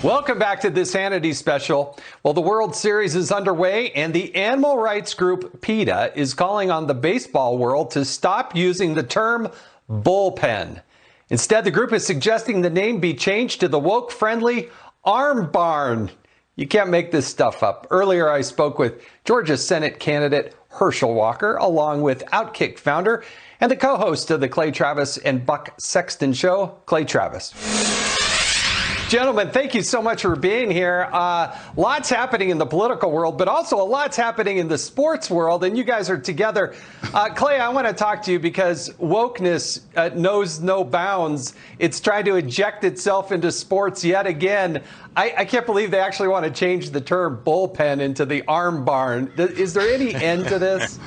Welcome back to this Hannity special. Well, the World Series is underway, and the animal rights group PETA is calling on the baseball world to stop using the term bullpen. Instead, the group is suggesting the name be changed to the woke-friendly arm barn. You can't make this stuff up. Earlier, I spoke with Georgia Senate candidate Herschel Walker, along with OUTKICK founder and the co-host of the Clay Travis and Buck Sexton show, Clay Travis. Gentlemen, thank you so much for being here. Lots happening in the political world, but also a lot's happening in the sports world, and you guys are together. Clay, I want to talk to you because wokeness knows no bounds. It's trying to inject itself into sports yet again. I can't believe they actually want to change the term bullpen into the arm barn. Is there any end to this?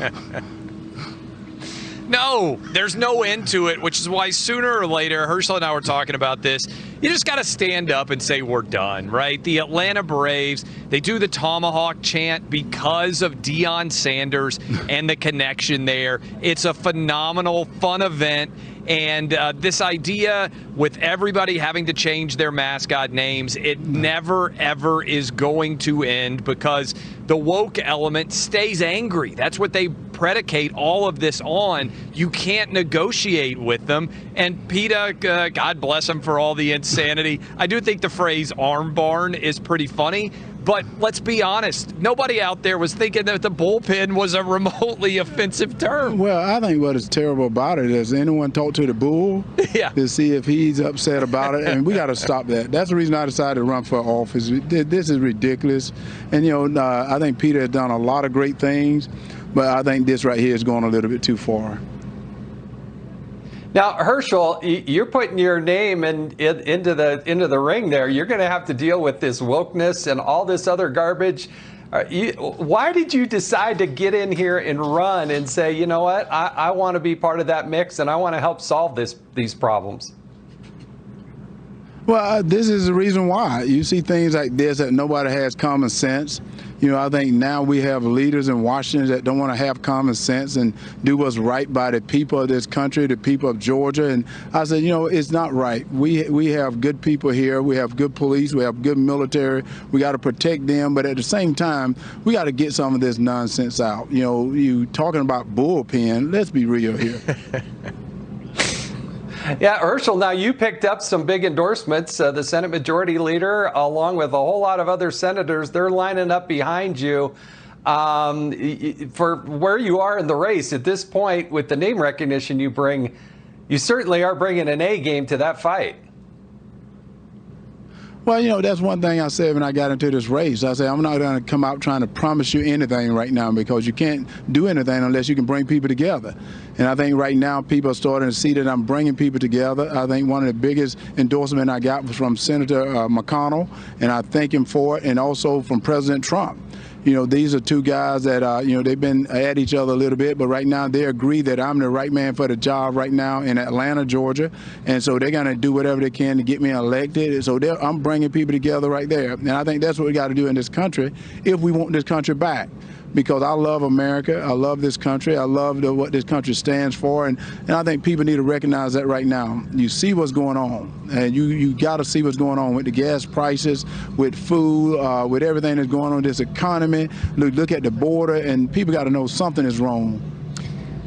No, there's no end to it, which is why sooner or later, Herschel and I were talking about this, you just got to stand up and say we're done, right? The Atlanta Braves, they do the tomahawk chant because of Deion Sanders and the connection there. It's a phenomenal, fun event. And this idea with everybody having to change their mascot names, it never, ever is going to end because the woke element stays angry. That's what they predicate all of this on. You can't negotiate with them. And PETA, God bless them for all the insanity. I do think the phrase arm barn is pretty funny. But let's be honest, nobody out there was thinking that the bullpen was a remotely offensive term. Well, I think what is terrible about it is anyone talk to the bull to see if he's upset about it, and we got to stop that. That's the reason I decided to run for office. This is ridiculous. And, I think PETA has done a lot of great things, but I think this right here is going a little bit too far. Now, Herschel, you're putting your name into the ring there. You're going to have to deal with this wokeness and all this other garbage. Why did you decide to get in here and run and say, you know what, I want to be part of that mix and I want to help solve these problems? Well, this is the reason why. You see things like this that nobody has common sense. I think now we have leaders in Washington that don't want to have common sense and do what's right by the people of this country, the people of Georgia. And I said, it's not right. We have good people here. We have good police. We have good military. We got to protect them. But at the same time, we got to get some of this nonsense out. You talking about bullpen. Let's be real here. Yeah, Herschel, now you picked up some big endorsements. The Senate Majority Leader, along with a whole lot of other senators, they're lining up behind you for where you are in the race. At this point, with the name recognition you bring, you certainly are bringing an A game to that fight. Well, that's one thing I said when I got into this race. I said, I'm not going to come out trying to promise you anything right now because you can't do anything unless you can bring people together. And I think right now people are starting to see that I'm bringing people together. I think one of the biggest endorsements I got was from Senator McConnell, and I thank him for it, and also from President Trump. These are two guys that, they've been at each other a little bit, but right now they agree that I'm the right man for the job right now in Atlanta, Georgia. And so they're going to do whatever they can to get me elected. So I'm bringing people together right there. And I think that's what we got to do in this country if we want this country back. Because I love America, I love this country, I love what this country stands for, and I think people need to recognize that right now. You see what's going on, and you got to see what's going on with the gas prices, with food, with everything that's going on in this economy. Look at the border, and people got to know something is wrong.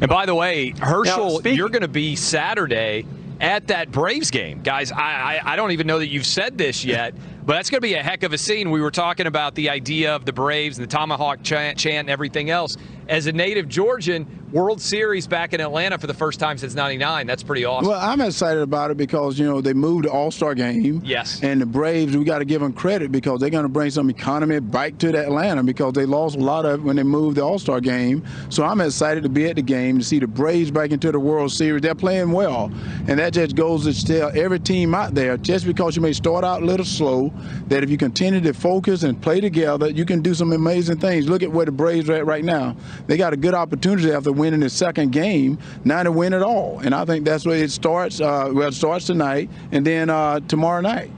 And by the way, Herschel, you're going to be Saturday at that Braves game. Guys, I don't even know that you've said this yet, but that's going to be a heck of a scene. We were talking about the idea of the Braves and the tomahawk chant and everything else. As a native Georgian, World Series back in Atlanta for the first time since '99. That's pretty awesome. Well, I'm excited about it because, they moved the All-Star game. Yes. And the Braves, we got to give them credit because they're going to bring some economy back to Atlanta because they lost a lot of it when they moved the All-Star game. So I'm excited to be at the game to see the Braves back into the World Series. They're playing well. And that just goes to tell every team out there, just because you may start out a little slow, that if you continue to focus and play together, you can do some amazing things. Look at where the Braves are at right now. They got a good opportunity after winning the second game, now to win it all. And I think that's where it starts. It starts tonight and then tomorrow night.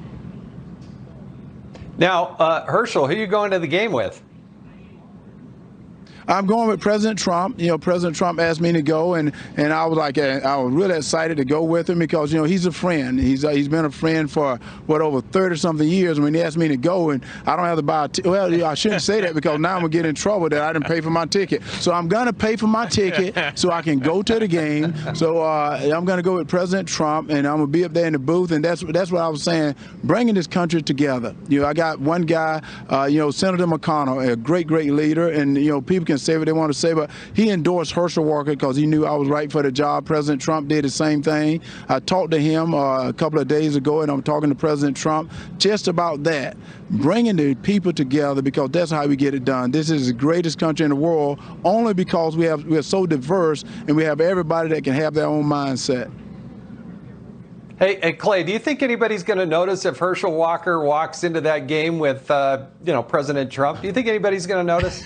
Now, Herschel, who are you going to the game with? I'm going with President Trump. You know, President Trump asked me to go, and I was like, I was really excited to go with him because, you know, he's a friend. He's been a friend for, over 30-something years. And when he asked me to go, and I don't have to buy well, I shouldn't say that because now I'm going to get in trouble that I didn't pay for my ticket. So I'm going to pay for my ticket so I can go to the game. So I'm going to go with President Trump, and I'm going to be up there in the booth. And that's what I was saying, bringing this country together. You know, I got one guy, you know, Senator McConnell, a great leader, and, you know, people can say what they want to say, but he endorsed Herschel Walker because he knew I was right for the job. President Trump did the same thing. I talked to him a couple of days ago, and I'm talking to President Trump just about that, bringing the people together, because that's how we get it done. This is the greatest country in the world only because we're so diverse and we have everybody that can have their own mindset. Hey, Clay, do you think anybody's going to notice if Herschel Walker walks into that game with, you know, President Trump? Do you think anybody's going to notice?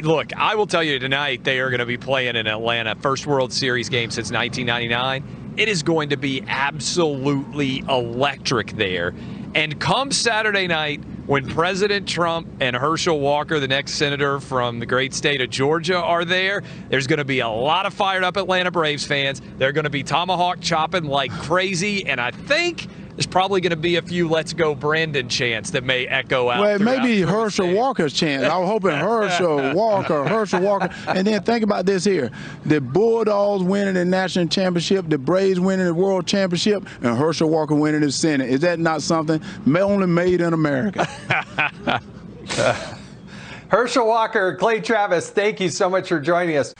Look, I will tell you tonight they are going to be playing in Atlanta. First World Series game since 1999. It is going to be absolutely electric there. And come Saturday night, when President Trump and Herschel Walker, the next senator from the great state of Georgia, are there, there's going to be a lot of fired up Atlanta Braves fans. They're going to be tomahawk chopping like crazy, and I think there's probably going to be a few "Let's Go Brandon" chants that may echo out. Well, maybe Herschel Walker's chant. I was hoping Herschel Walker. And then think about this here. The Bulldogs winning the national championship, the Braves winning the world championship, and Herschel Walker winning the Senate. Is that not something only made in America? Herschel Walker, Clay Travis, thank you so much for joining us.